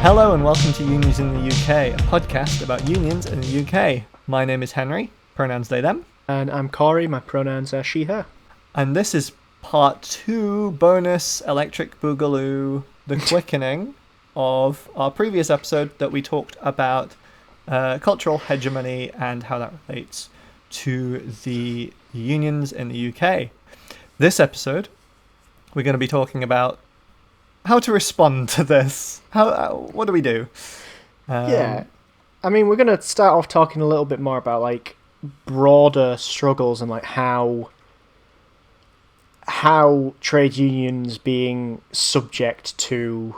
Hello and welcome to Unions in the UK, a podcast about unions in the UK. My name is Henry, pronouns they, them. And I'm Corey, my pronouns are she, her. And this is part 2 bonus Electric Boogaloo, the quickening of our previous episode that we talked about cultural hegemony and how that relates to the unions in the UK. This episode, we're going to be talking about how to respond to this. What do we do? Yeah. I mean, we're going to start off talking a little bit more about, like, broader struggles and, like, how trade unions being subject to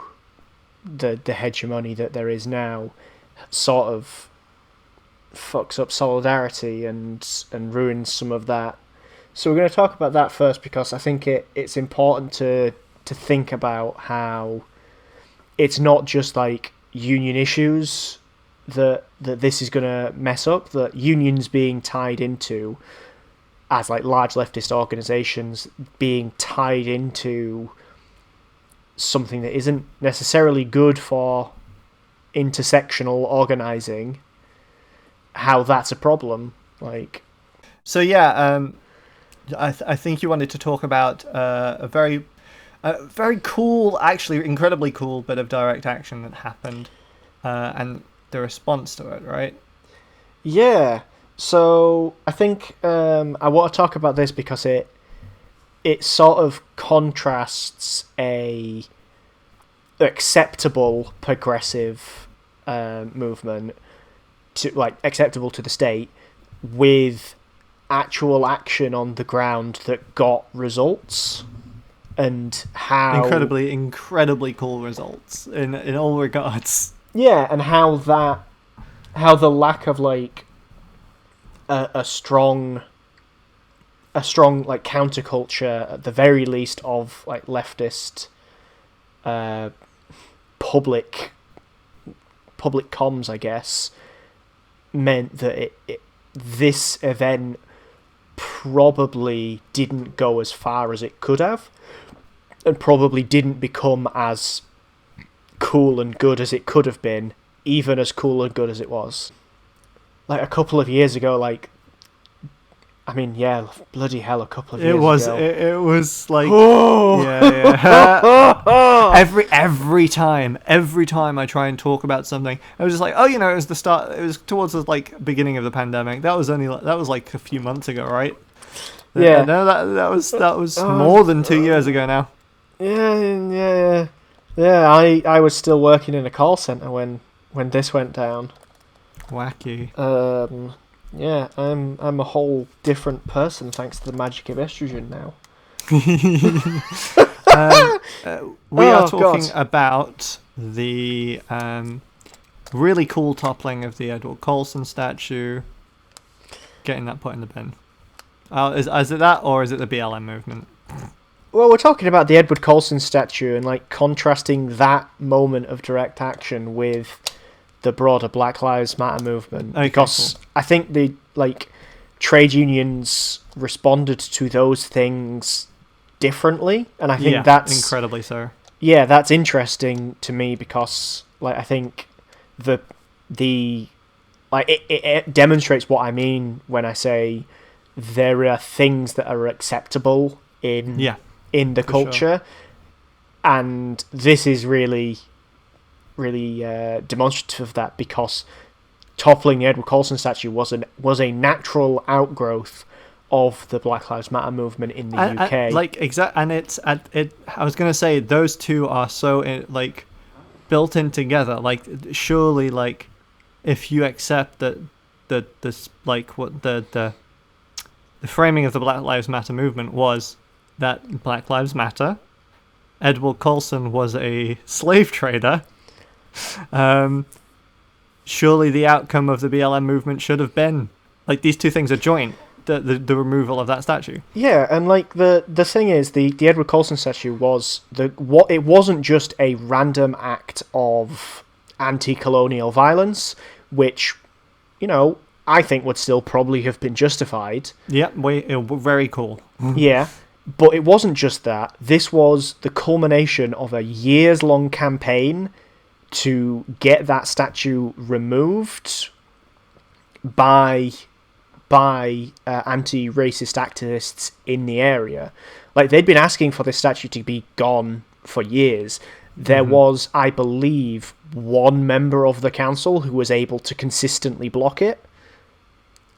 the hegemony that there is now sort of fucks up solidarity and ruins some of that. So we're going to talk about that first because I think it's important to think about how it's not just like union issues that this is going to mess up, that unions being tied into as like large leftist organizations being tied into something that isn't necessarily good for intersectional organizing, how that's a problem. Like, so yeah, I think you wanted to talk about a very cool, actually incredibly cool bit of direct action that happened, and the response to it, right? Yeah. So I think I want to talk about this because it sort of contrasts a acceptable progressive movement to, like, acceptable to the state with actual action on the ground that got results. And how incredibly cool results in all regards. Yeah, and how the lack of like a strong like counterculture at the very least of like leftist public comms, I guess, meant that this event probably didn't go as far as it could have. And probably didn't become as cool and good as it could have been, even as cool and good as it was. Like a couple of years ago, like, I mean, yeah, bloody hell, a couple of years ago. It was like, yeah. every time I try and talk about something, I was just like, oh, it was the start. It was towards the like beginning of the pandemic. That was like a few months ago, right? Yeah. No, that was more than 2 years ago now. Yeah. I was still working in a call center when this went down. Wacky. Yeah, I'm a whole different person thanks to the magic of estrogen now. We are talking about the really cool toppling of the Edward Colston statue. Getting that put in the bin. Is it that, or is it the BLM movement? Well, we're talking about the Edward Colston statue and like contrasting that moment of direct action with the broader Black Lives Matter movement, because cool. I think the like trade unions responded to those things differently, and I think that's incredibly so. Yeah, that's interesting to me because like I think the like it demonstrates what I mean when I say there are things that are acceptable in the culture, sure. And this is really demonstrative of that, because toppling the Edward Colston statue was a natural outgrowth of the Black Lives Matter movement in the UK. I was gonna say those two are so like built in together. Like surely, like if you accept that the framing of the Black Lives Matter movement was that Black Lives Matter, Edward Colston was a slave trader, surely the outcome of the BLM movement should have been like these two things are joint, the removal of that statue. Yeah, and like the thing is, the Edward Colston statue was it wasn't just a random act of anti-colonial violence, which, I think would still probably have been justified. Yeah, very cool. Yeah, but it wasn't just that. This was the culmination of a years-long campaign to get that statue removed by anti-racist activists in the area. Like, they'd been asking for this statue to be gone for years. There was, I believe, one member of the council who was able to consistently block it.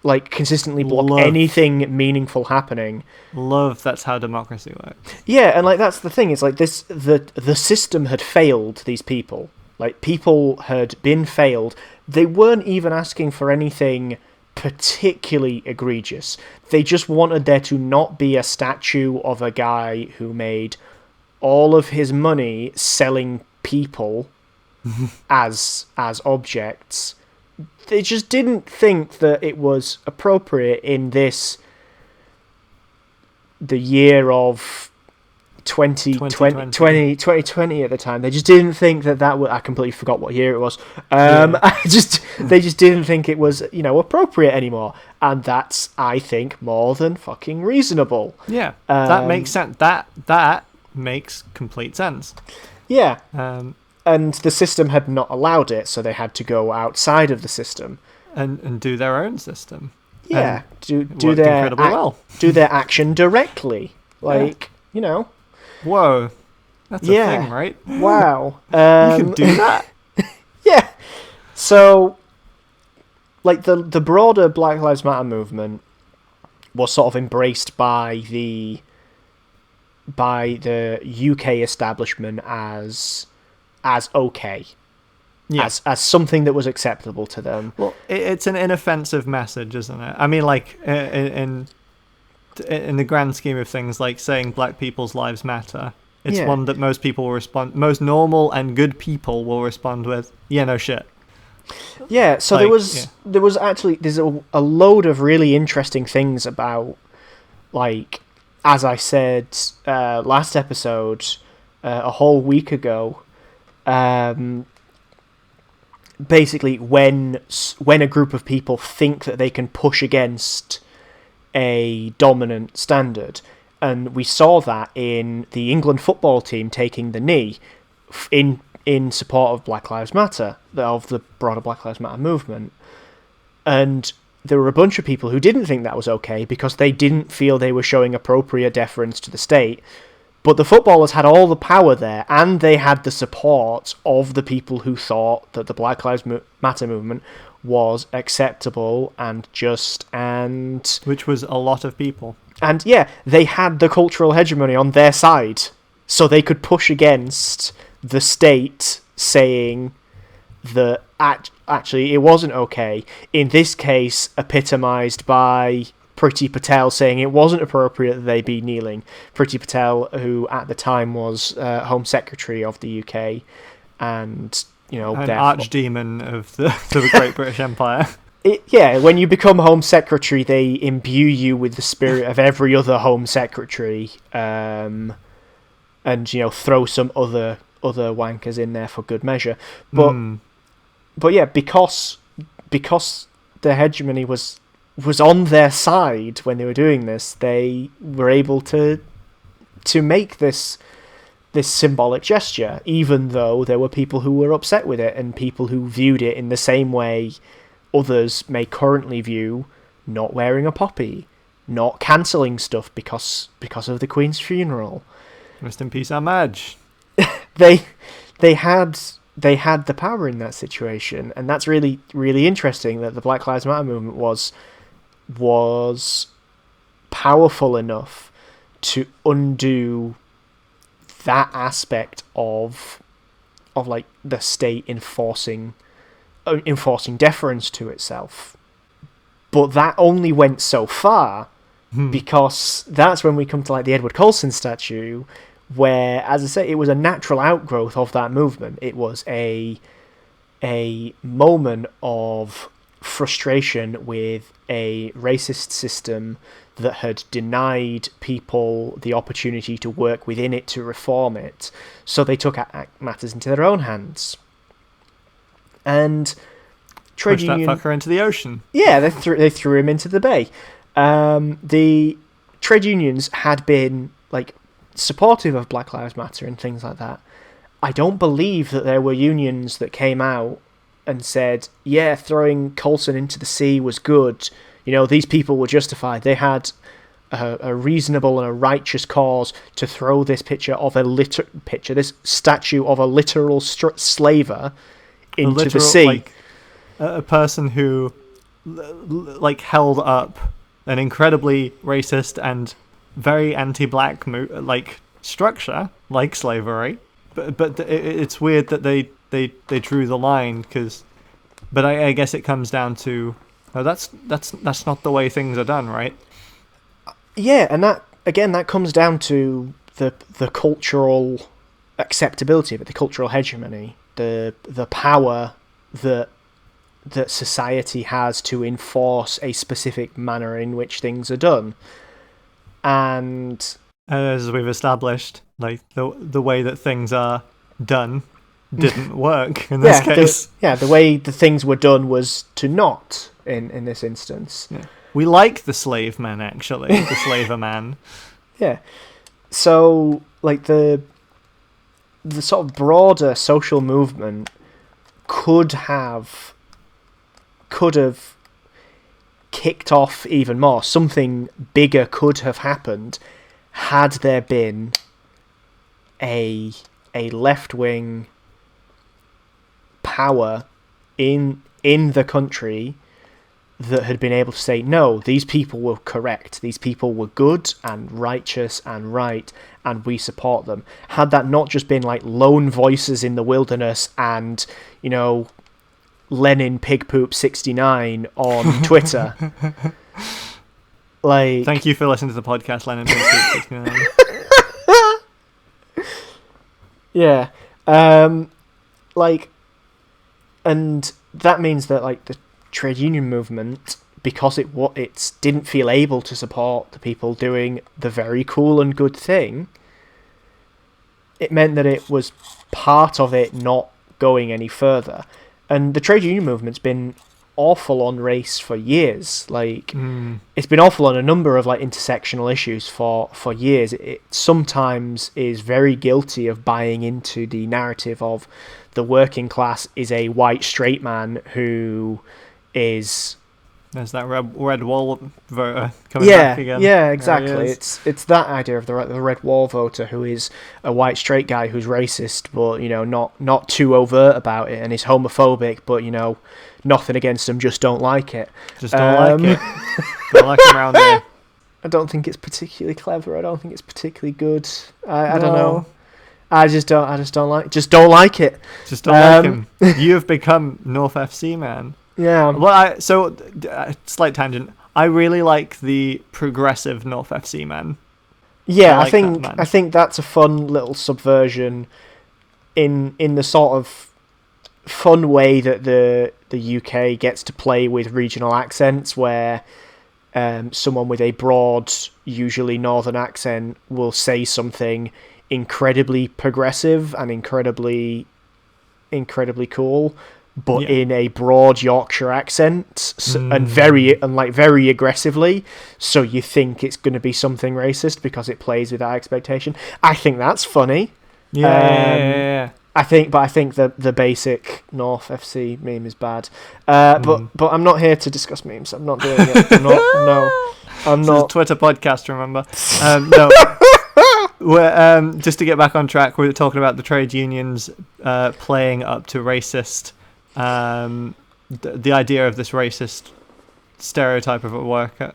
Like, consistently block anything meaningful happening. That's how democracy works. Yeah, and like that's the thing. It's like the system had failed these people. Like, people had been failed. They weren't even asking for anything particularly egregious. They just wanted there to not be a statue of a guy who made all of his money selling people as objects. They just didn't think that it was appropriate in the year of 2020 at the time. They just didn't think that would... I completely forgot what year it was. They just didn't think it was, appropriate anymore. And that's, I think, more than fucking reasonable. Yeah, that makes sense. That makes complete sense. Yeah. And the system had not allowed it, so they had to go outside of the system. And do their own system. Yeah. Do their action directly. Like, Whoa. That's a thing, right? Wow. You can do that? Yeah. So, like, the broader Black Lives Matter movement was sort of embraced by the UK establishment as okay. Yeah. As something that was acceptable to them. Well, it's an inoffensive message, isn't it? I mean, like, in the grand scheme of things, like saying black people's lives matter, it's one that most normal and good people will respond with, yeah, no shit. Yeah, so like, there's a load of really interesting things about, like, as I said last episode, a whole week ago, basically when a group of people think that they can push against a dominant standard, and we saw that in the England football team taking the knee in support of Black Lives Matter, of the broader Black Lives Matter movement. And there were a bunch of people who didn't think that was okay because they didn't feel they were showing appropriate deference to the state. But the footballers had all the power there, and they had the support of the people who thought that the Black Lives Matter movement was acceptable and just, and... Which was a lot of people. And, yeah, they had the cultural hegemony on their side, so they could push against the state saying that actually it wasn't okay. In this case, epitomised by Priti Patel saying it wasn't appropriate that they be kneeling. Priti Patel, who at the time was Home Secretary of the UK, and an archdemon of the Great British Empire. When you become Home Secretary, they imbue you with the spirit of every other Home Secretary, and throw some other wankers in there for good measure. But yeah, because the hegemony was on their side when they were doing this, they were able to make this symbolic gesture, even though there were people who were upset with it and people who viewed it in the same way others may currently view not wearing a poppy, not cancelling stuff because of the Queen's funeral. Rest in peace, our Madge. They had the power in that situation, and that's really, really interesting that the Black Lives Matter movement was powerful enough to undo that aspect of like the state enforcing deference to itself. But that only went so far, because that's when we come to like the Edward Colston statue, where, as I say, it was a natural outgrowth of that movement. It was a moment of frustration with a racist system that had denied people the opportunity to work within it to reform it. So they took matters into their own hands. And trade union... that fucker into the ocean. Yeah, they threw him into the bay. The trade unions had been like supportive of Black Lives Matter and things like that. I don't believe that there were unions that came out and said, yeah, throwing Coulson into the sea was good. These people were justified. They had a reasonable and a righteous cause to throw this this statue of a literal slaver into the sea. Like a person who like held up an incredibly racist and very anti-black structure like slavery, but it's weird that they drew the line but I guess it comes down to that's not the way things are done, right? Yeah, and that comes down to the cultural acceptability of it, the cultural hegemony, the power that society has to enforce a specific manner in which things are done. And as we've established, like the way that things are done didn't work in this case. The way the things were done was to not in this instance. Yeah. We like the slave man, actually, the slaver man. Yeah. So, like, the sort of broader social movement could have kicked off even more. Something bigger could have happened had there been a left-wing power in the country that had been able to say, no, these people were correct, these people were good and righteous and right, and we support them. Had that not just been like lone voices in the wilderness and, Lenin Pig Poop 69 on Twitter. Like, thank you for listening to the podcast, Lenin Pig Poop 69. Yeah. And that means that like the trade union movement, because it didn't feel able to support the people doing the very cool and good thing, it meant that it was part of it not going any further. And the trade union movement's been awful on race for years. Like, it's been awful on a number of like intersectional issues for years. It sometimes is very guilty of buying into the narrative of the working class is a white straight man who is... There's that red wall voter coming back again. Yeah, exactly. It's that idea of the red wall voter who is a white straight guy who's racist, but not too overt about it, and is homophobic, but nothing against them, just don't like it. Just don't like it. Don't like them around there. I don't think it's particularly clever. I don't think it's particularly good. I don't know. I just don't like it. Just don't like him. You have become North FC man. Yeah. Well, slight tangent. I really like the progressive North FC man. Yeah, I think that's a fun little subversion in the sort of fun way that the UK gets to play with regional accents, where someone with a broad, usually northern accent will say something incredibly progressive and incredibly cool, but in a broad Yorkshire accent and very aggressively, so you think it's going to be something racist because it plays with that expectation. I think that's funny. Yeah. I think the basic North FC meme is bad. But I'm not here to discuss memes. I'm not doing it. I'm not. It's a Twitter podcast, remember? No. We're, just to get back on track, we're talking about the trade unions playing up to racist. The idea of this racist stereotype of a worker,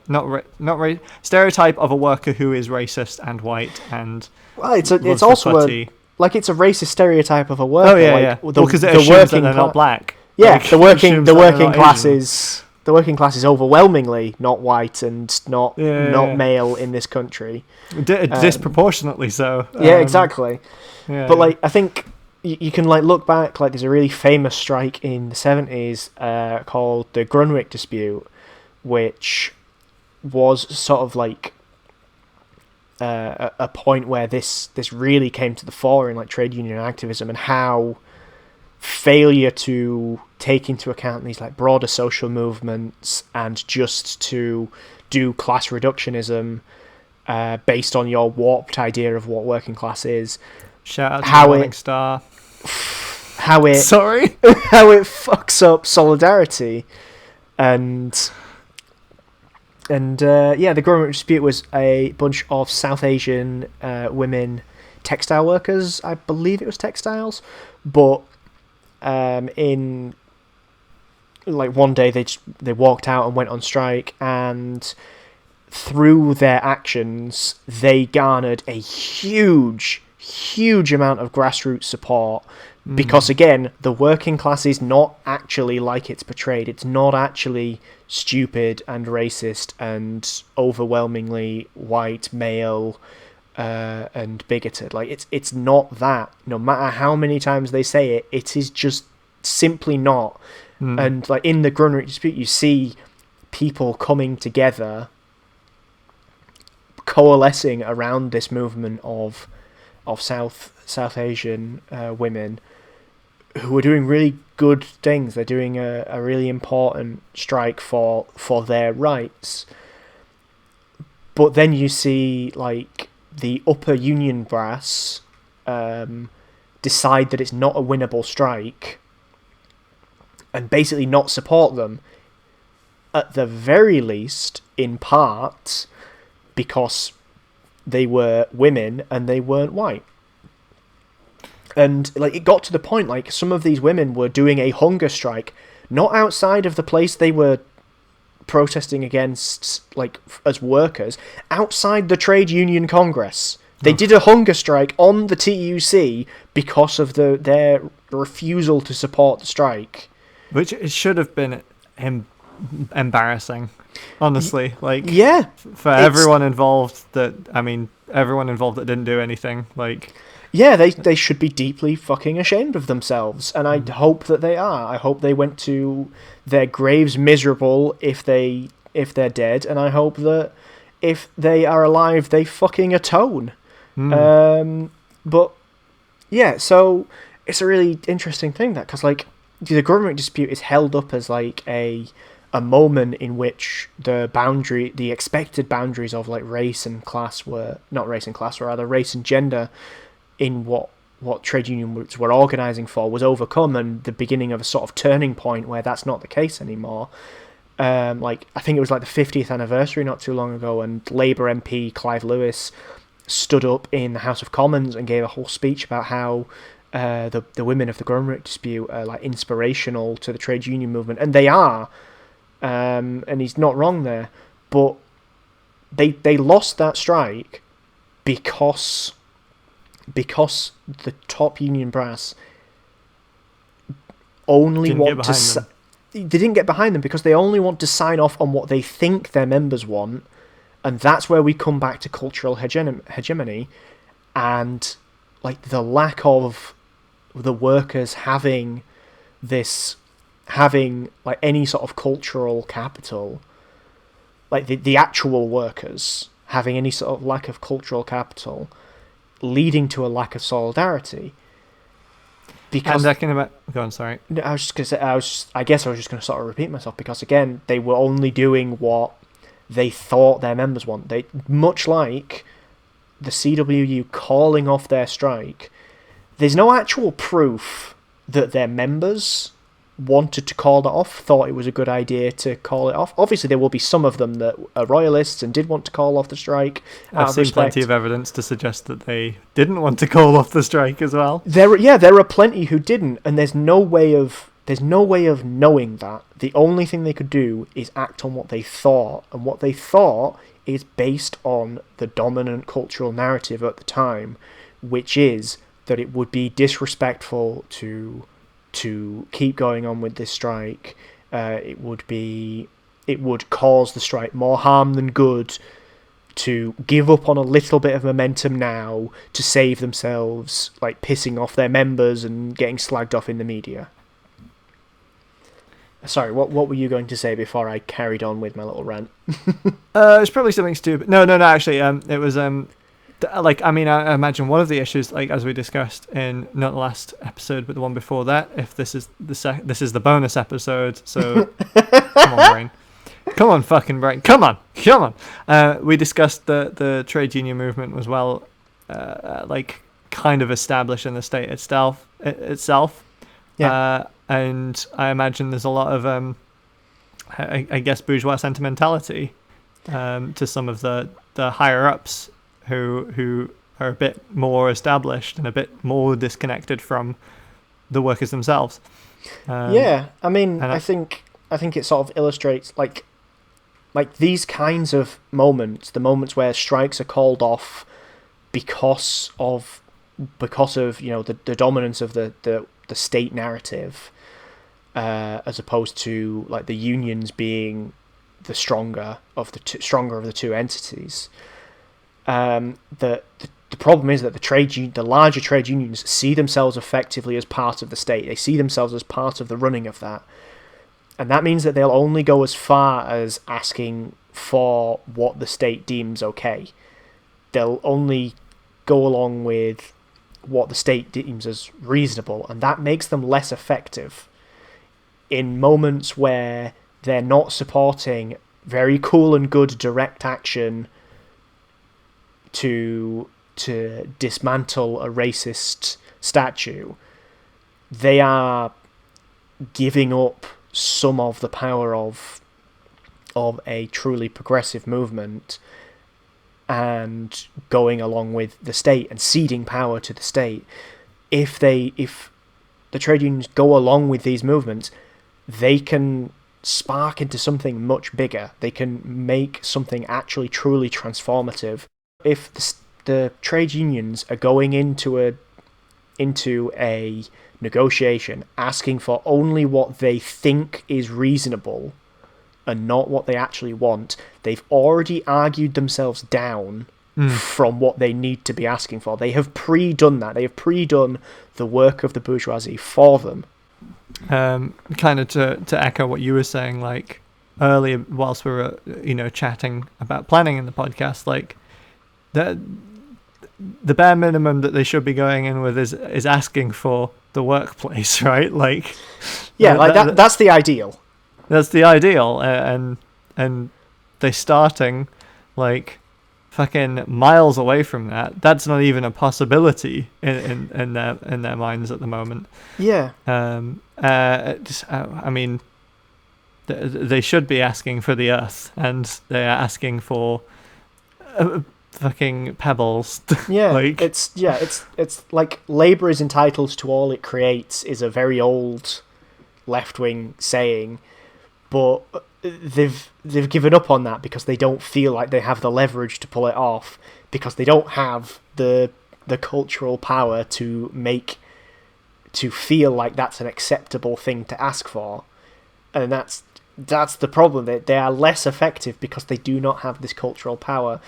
stereotype of a worker who is racist and white and it's also it's a racist stereotype of a worker. Oh yeah, because it assumes that they're not black. Yeah, the working classes. The working class is overwhelmingly not white and not male in this country. Disproportionately so. Yeah, exactly. Yeah, but I think you can look back. There's a really famous strike in the 70s called the Grunwick dispute, which was sort of a point where this really came to the fore in trade union activism, and how failure to take into account these broader social movements and just to do class reductionism based on your warped idea of what working class is Shout out to How Morning it- Star. how it Sorry. how it fucks up solidarity, and the Growing Dispute was a bunch of South Asian women textile workers. I believe it was textiles, but in like one day they walked out and went on strike, and through their actions they garnered a huge amount of grassroots support, because again, the working class is not actually like it's portrayed. It's not actually stupid and racist and overwhelmingly white male and bigoted. Like it's not that. No matter how many times they say it, it is just simply not. And like in the Grunwick Dispute, you see people coming together, coalescing around this movement of South Asian women who are doing really good things. They're doing a really important strike for their rights. But then you see like the upper union brass decide that it's not a winnable strike and basically not support them, at the very least, in part, because they were women and they weren't white. And like it got to the point, like some of these women were doing a hunger strike, not outside of the place they were protesting against, like as workers, outside the trade union congress. They did a hunger strike on the TUC because of their refusal to support the strike. Which it should have been embarrassing, honestly. Like, yeah, for everyone involved. Everyone involved that didn't do anything. Like, yeah, they should be deeply fucking ashamed of themselves, and I hope that they are. I hope they went to their graves miserable if they're dead, and I hope that if they are alive, they fucking atone. But yeah, so it's a really interesting thing that, because like the Grunwick Dispute is held up as like a moment in which the expected boundaries of like race and gender in what trade unions were organising for was overcome, and the beginning of a sort of turning point where that's not the case anymore. Like I think it was like the 50th anniversary not too long ago, and Labour MP Clive Lewis stood up in the House of Commons and gave a whole speech about how the women of the Grunwick Dispute are like inspirational to the trade union movement, and they are, and he's not wrong there. But they lost that strike because the top union brass only want to. They didn't get behind them because they only want to sign off on what they think their members want, and that's where we come back to cultural hegemony, and like the lack of the workers having like any sort of cultural capital, like the actual workers having any sort of lack of cultural capital, leading to a lack of solidarity. Because go on, sorry. I was just gonna say, I guess I was just gonna sort of repeat myself, because again, they were only doing what they thought their members want. They, much like the CWU calling off their strike, there's no actual proof that their members wanted to call that off, thought it was a good idea to call it off. Obviously, there will be some of them that are royalists and did want to call off the strike. I've seen plenty of evidence to suggest that they didn't want to call off the strike as well. There are plenty who didn't, and there's no way of knowing that. The only thing they could do is act on what they thought, and what they thought is based on the dominant cultural narrative at the time, which is that it would be disrespectful to keep going on with this strike. It would cause the strike more harm than good to give up on a little bit of momentum now to save themselves, like pissing off their members and getting slagged off in the media. Sorry, what were you going to say before I carried on with my little rant? It's probably something stupid. No, actually, it was I imagine one of the issues, like as we discussed in not the last episode but the one before that, if this is the bonus episode, so come on, brain. Come on, fucking brain. Come on. We discussed the trade union movement as well, like kind of established in the state itself. Yeah. And I imagine there's a lot of I guess bourgeois sentimentality to some of the higher ups who are a bit more established and a bit more disconnected from the workers themselves. Yeah, I mean, and I think it sort of illustrates like these kinds of moments, the moments where strikes are called off because of the dominance of the state narrative, as opposed to like the unions being the stronger of the two entities. The problem is that the larger trade unions see themselves effectively as part of the state. They see themselves as part of the running of that. And that means that they'll only go as far as asking for what the state deems okay. They'll only go along with what the state deems as reasonable, and that makes them less effective in moments where they're not supporting very cool and good direct action to dismantle a racist statue. They are giving up some of the power of a truly progressive movement and going along with the state and ceding power to the state. If the trade unions go along with these movements, they can spark into something much bigger. They can make something actually truly transformative. If the trade unions are going into a negotiation asking for only what they think is reasonable and not what they actually want, they've already argued themselves down from what they need to be asking for. They have pre-done that. They have pre-done the work of the bourgeoisie for them. Kind of to echo what you were saying, like earlier, whilst we were chatting about planning in the podcast, like the bare minimum that they should be going in with is asking for the workplace, right? Like, yeah, that's the ideal. That's the ideal, and they're starting like fucking miles away from that. That's not even a possibility in their minds at the moment. Yeah. I mean, they should be asking for the earth, and they are asking for fucking pebbles. Yeah, like, it's like labor is entitled to all it creates is a very old left-wing saying, but they've given up on that because they don't feel like they have the leverage to pull it off, because they don't have the cultural power to feel like that's an acceptable thing to ask for. And that's the problem. They are less effective because they do not have this cultural power.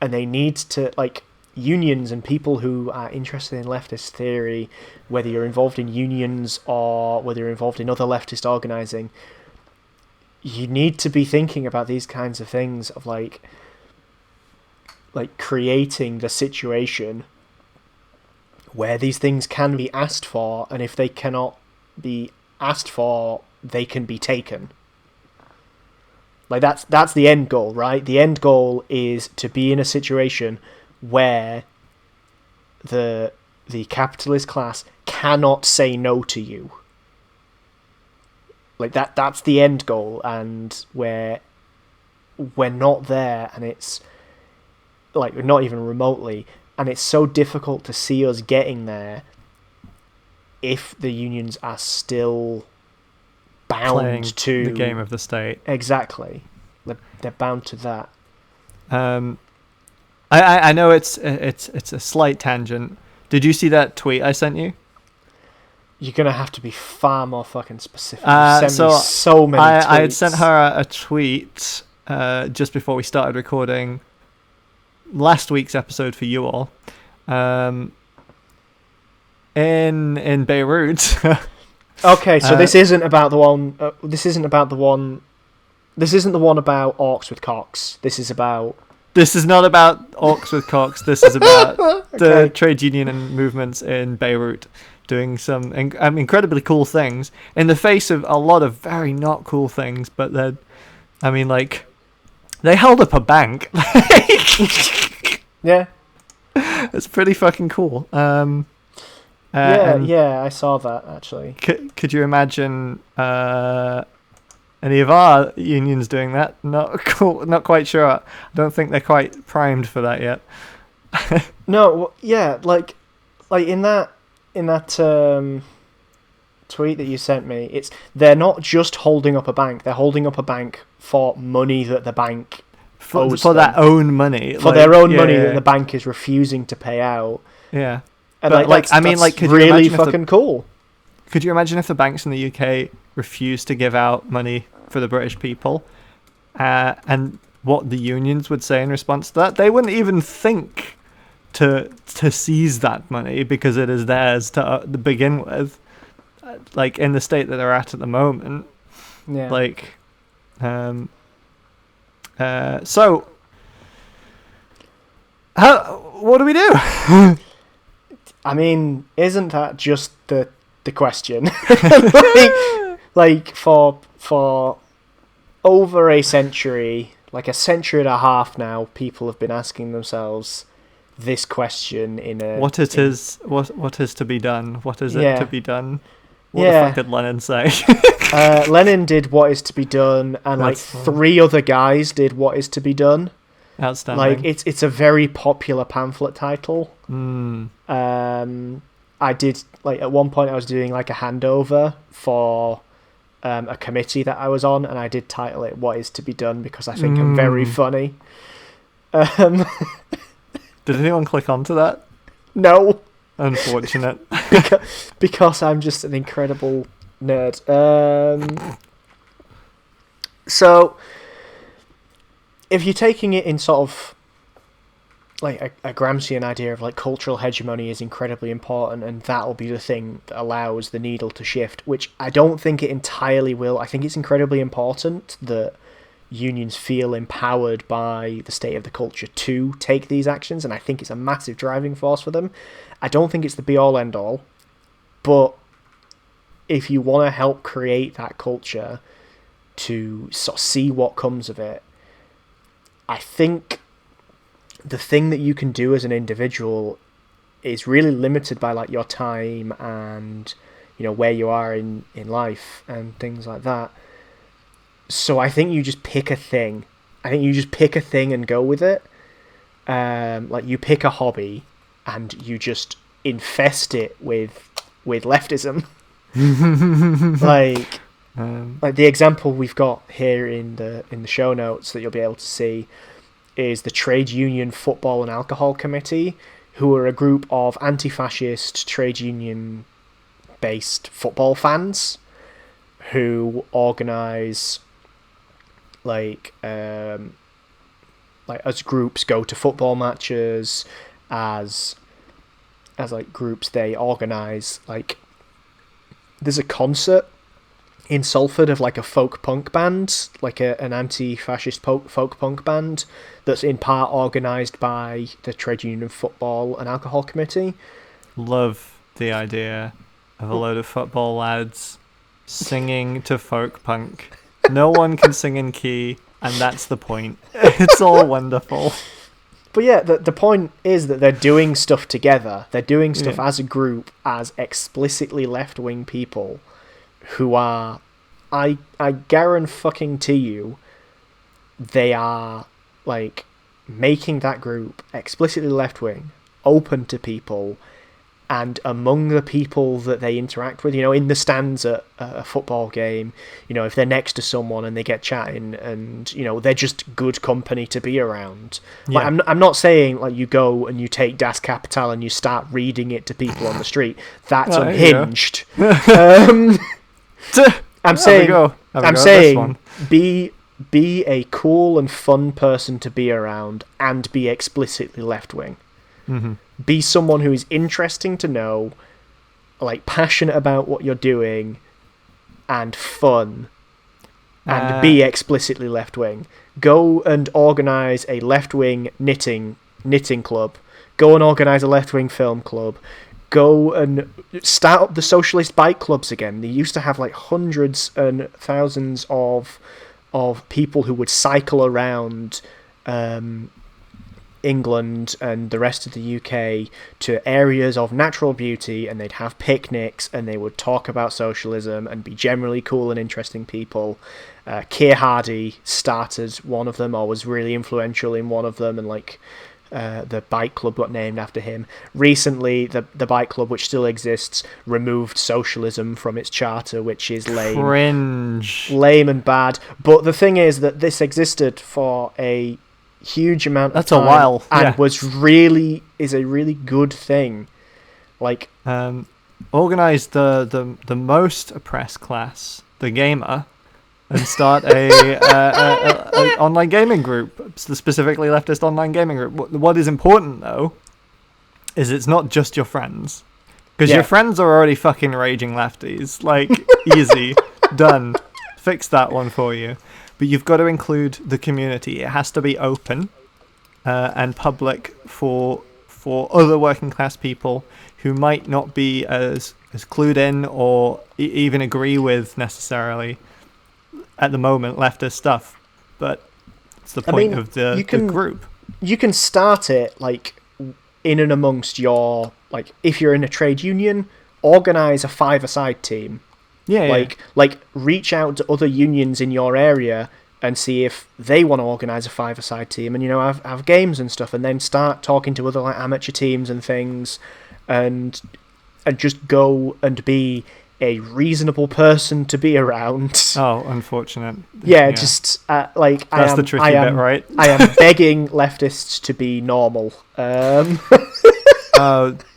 And they need to, like, unions and people who are interested in leftist theory, whether you're involved in unions or whether you're involved in other leftist organising, you need to be thinking about these kinds of things of, like creating the situation where these things can be asked for, and if they cannot be asked for, they can be taken. Like, that's the end goal, right? The end goal is to be in a situation where the capitalist class cannot say no to you. Like, that's the end goal, and we're not there, and it's like we're not even remotely, and it's so difficult to see us getting there if the unions are still bound to the game of the state. Exactly, they're bound to that. I know it's a slight tangent. Did you see that tweet I sent you? You're gonna have to be far more fucking specific. You sent me so many tweets. I had sent her a tweet just before we started recording last week's episode for you all. In Beirut. Okay, so this isn't about the one. This isn't the one about orcs with cocks. This is not about orcs with cocks. This is about the trade union and movements in Beirut doing some incredibly cool things in the face of a lot of very not cool things. But they held up a bank. Yeah. It's pretty fucking cool. Yeah, I saw that actually. Could you imagine any of our unions doing that? Not cool. Not quite sure. I don't think they're quite primed for that yet. No, yeah, like in that tweet that you sent me, they're not just holding up a bank; they're holding up a bank for money that the bank owes for them, their own money, for their own money that the bank is refusing to pay out. Yeah, and but that's could really you fucking cool. Could you imagine if the banks in the UK refused to give out money for the British people, and what the unions would say in response to that? They wouldn't even think to seize that money because it is theirs to begin with. Like in the state that they're at the moment. Yeah. Like, so, what do we do? I mean, isn't that just the question? like for over a century, like a century and a half now, people have been asking themselves this question what is to be done? What is it to be done? What the fuck did Lenin say? Lenin did what is to be done, and three other guys did what is to be done. Outstanding. Like it's a very popular pamphlet title. I did at one point I was doing like a handover for a committee that I was on, and I did title it "What Is to Be Done" because I think I'm very funny. Did anyone click onto that? No. Unfortunate. because I'm just an incredible nerd. So, if you're taking it in sort of like a Gramscian idea of like cultural hegemony is incredibly important, and that'll be the thing that allows the needle to shift, which I don't think it entirely will. I think it's incredibly important that unions feel empowered by the state of the culture to take these actions, and I think it's a massive driving force for them. I don't think it's the be-all, end-all, but if you want to help create that culture to sort of see what comes of it, I think the thing that you can do as an individual is really limited by like your time and where you are in life and things like that. So I think you just pick a thing. I think you just pick a thing and go with it. Like you pick a hobby and you just infest it with leftism. like the example we've got here in the show notes that you'll be able to see is the Trade Union Football and Alcohol Committee, who are a group of anti-fascist trade union based football fans who organise as groups go to football matches, as like groups they organise there's a concert in Salford of like a folk punk band, like an anti-fascist folk punk band that's in part organised by the Trade Union Football and Alcohol Committee. Love the idea of a load of football lads singing to folk punk. No one can sing in key, and that's the point. It's all wonderful. But yeah, the point is that they're doing stuff together. They're doing stuff as a group, as explicitly left-wing people who are, I guarantee you, they are like making that group explicitly left-wing, open to people, and among the people that they interact with, in the stands at a football game, if they're next to someone and they get chatting and, they're just good company to be around. Yeah. Like, I'm not saying like you go and you take Das Kapital and you start reading it to people on the street. That's unhinged. I'm saying be a cool and fun person to be around and be explicitly left-wing. Mm-hmm. Be someone who is interesting to know, like passionate about what you're doing, and fun, and be explicitly left-wing. Go and organise a left-wing knitting club. Go and organise a left-wing film club. Go and start up the socialist bike clubs again. They used to have like hundreds and thousands of people who would cycle around England and the rest of the UK to areas of natural beauty, and they'd have picnics and they would talk about socialism and be generally cool and interesting people. Keir Hardie started one of them, or was really influential in one of them, and like the bike club got named after him. Recently, the bike club, which still exists, removed socialism from its charter, which is lame. Cringe. Lame and bad. But the thing is that this existed for a huge amount of time. That's a while. And is a really good thing. Like, organize the most oppressed class, the gamer, and start a online gaming group, specifically leftist online gaming group. What is important though is it's not just your friends, because your friends are already fucking raging lefties. Like, easy, done, fix that one for you. But you've got to include the community. It has to be open and public for other working class people who might not be as clued in or even agree with necessarily at the moment leftist stuff, but it's the point of the group. You can start it like in and amongst your, like, if you're in a trade union, organize a five-a-side team. Like reach out to other unions in your area and see if they want to organize a five-a-side team, and have games and stuff, and then start talking to other like amateur teams and things, and just go and be a reasonable person to be around. Oh, unfortunate. Yeah. Just like that's the tricky bit, right? I am begging leftists to be normal.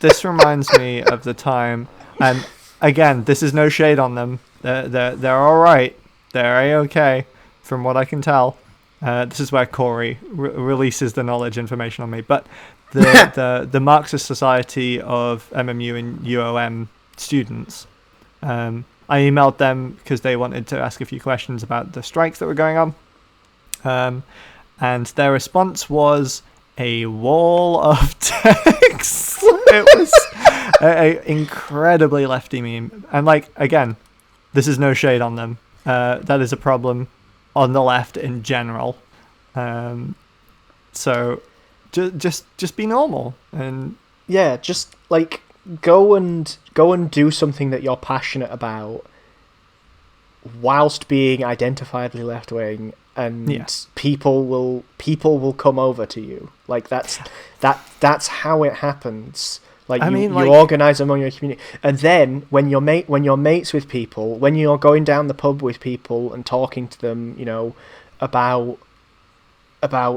This reminds me of the time, and again, this is no shade on them. They're all right. They're A-okay, from what I can tell. This is where Corey releases the knowledge information on me. But the Marxist Society of MMU and UOM students, I emailed them because they wanted to ask a few questions about the strikes that were going on. And their response was a wall of text. It was an incredibly lefty meme. And like, again, this is no shade on them. That is a problem on the left in general. So just be normal, and just like go and do something that you're passionate about whilst being identifiably left wing, and people will come over to you. Like that's how it happens. Like you organize among your community, and then when you're mates with people, when you're going down the pub with people and talking to them, about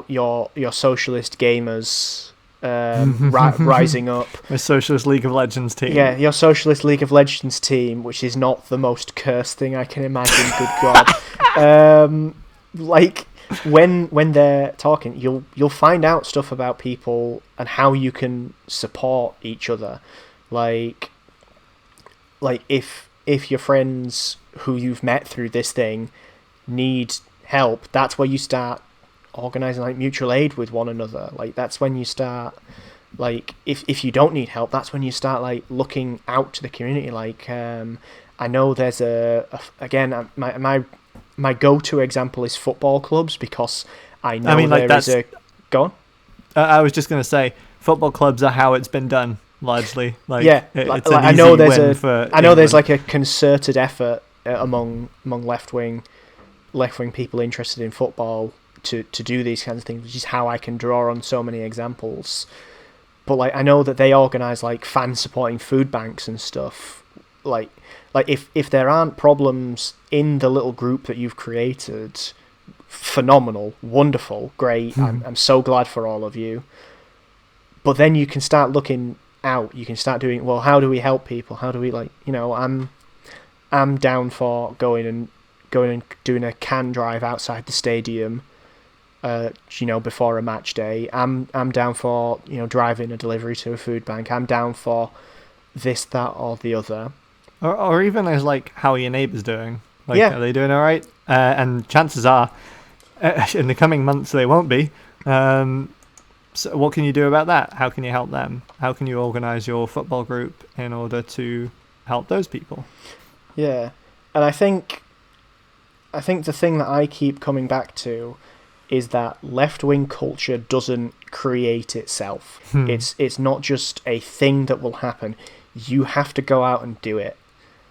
your socialist gamers rising up. My Socialist League of Legends team. Yeah, your Socialist League of Legends team, which is not the most cursed thing I can imagine. Good God. Like when they're talking, you'll find out stuff about people and how you can support each other. Like if your friends who you've met through this thing need help, that's where you start organizing like mutual aid with one another. Like that's when you start, like if you don't need help, that's when you start like looking out to the community. Like I know there's again my go-to example is football clubs, because I know is a... Go on. I was just going to say, football clubs are how it's been done, largely. Like, yeah, it's an easy win for England. There's like a concerted effort among left-wing people interested in football to do these kinds of things, which is how I can draw on so many examples. But like I know that they organise like fan-supporting food banks and stuff. Like if there aren't problems in the little group that you've created, phenomenal, wonderful, great. I'm so glad for all of you. But then you can start looking out. You can start doing, well, how do we help people? How do we I'm down for going and doing a can drive outside the stadium, before a match day. I'm down for driving a delivery to a food bank. I'm down for this, that, or the other. Or even as like, how are your neighbours doing? Like, are they doing all right? And chances are, in the coming months, they won't be. So what can you do about that? How can you help them? How can you organise your football group in order to help those people? Yeah, and I think the thing that I keep coming back to is that left-wing culture doesn't create itself. It's not just a thing that will happen. You have to go out and do it.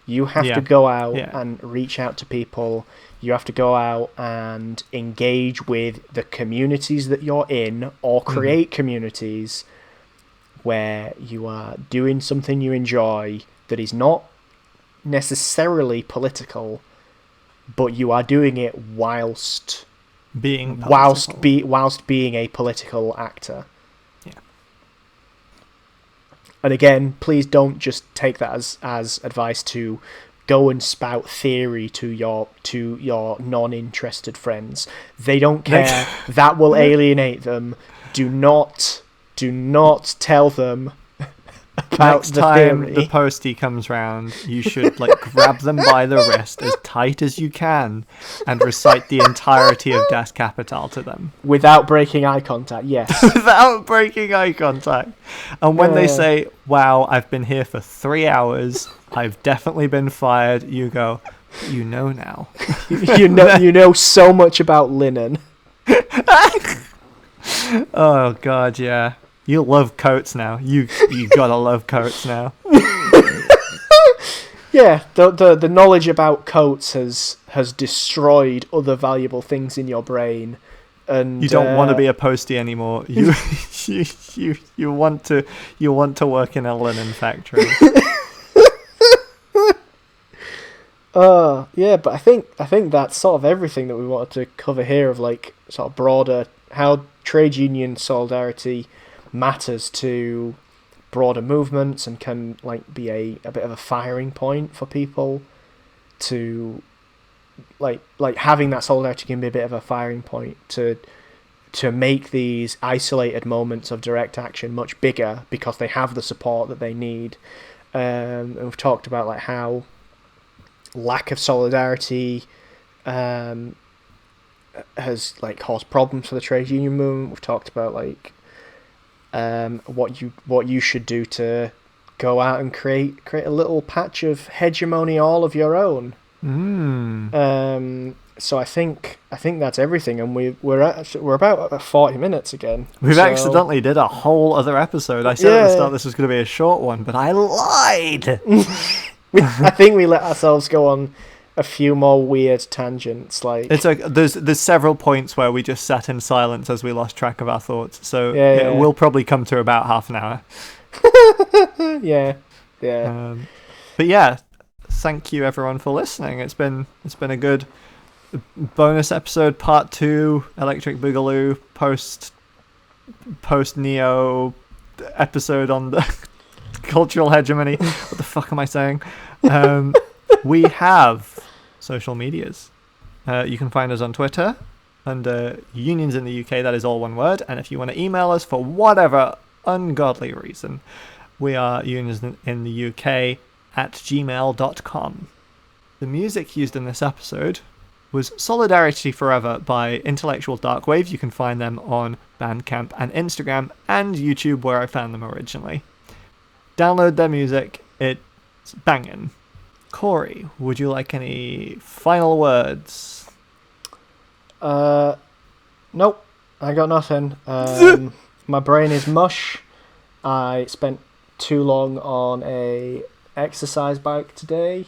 You have to go out and reach out to people. You have to go out and engage with the communities that you're in, or create communities where you are doing something you enjoy that is not necessarily political, but you are doing it whilst being a political actor. Yeah. And again, please don't just take that as advice to go and spout theory to your non-interested friends. They don't care. That will alienate them. Do not tell them about next the time theory. the postie comes round, you should grab them by the wrist as tight as you can and recite the entirety of Das Kapital to them. Without breaking eye contact, yes. Without breaking eye contact. And when they say, wow, I've been here for 3 hours, I've definitely been fired, you go, you know now. you know so much about linen. Oh, God, yeah. You love coats now. You gotta love coats now. Yeah, the knowledge about coats has destroyed other valuable things in your brain, and you don't want to be a postie anymore. You want to work in a linen factory. Yeah, but I think that's sort of everything that we wanted to cover here of sort of broader how trade union solidarity matters to broader movements and can be a bit of a firing point for people to having that solidarity can be a bit of a firing point to make these isolated moments of direct action much bigger because they have the support that they need. And we've talked about how lack of solidarity has caused problems for the trade union movement. We've talked about what you should do to go out and create a little patch of hegemony all of your own. So I think that's everything, and we're about 40 minutes again. We've accidentally did a whole other episode. I said at the start this was going to be a short one, but I lied. I think we let ourselves go on a few more weird tangents. There's several points where we just sat in silence as we lost track of our thoughts. So it will probably come to about half an hour. Yeah. But yeah, thank you everyone for listening. It's been a good bonus episode, part 2, Electric Boogaloo, post Neo episode on the cultural hegemony. What the fuck am I saying? We have social medias. You can find us on Twitter under Unions in the UK, that is all one word. And if you want to email us for whatever ungodly reason, we are unions in the UK at gmail.com. The music used in this episode was Solidarity Forever by Intellectual Darkwave. You can find them on Bandcamp and Instagram and YouTube, where I found them originally. Download their music, it's banging. Corey, would you like any final words? Nope, I got nothing. My brain is mush. I spent too long on a exercise bike today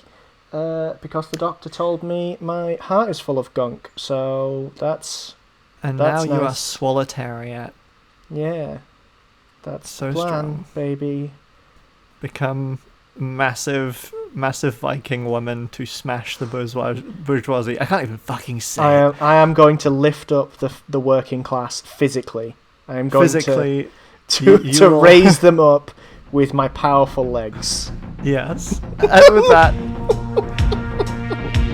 because the doctor told me my heart is full of gunk. So that's now nice. You are Swolitariat. Yeah, that's so the plan, strong, baby. Become massive Viking woman to smash the bourgeoisie. I can't even fucking say. I am going to lift up the working class physically. I am going to raise them up with my powerful legs. Yes. And with that,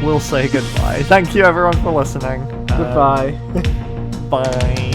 we'll say goodbye. Thank you everyone for listening. Goodbye. Bye.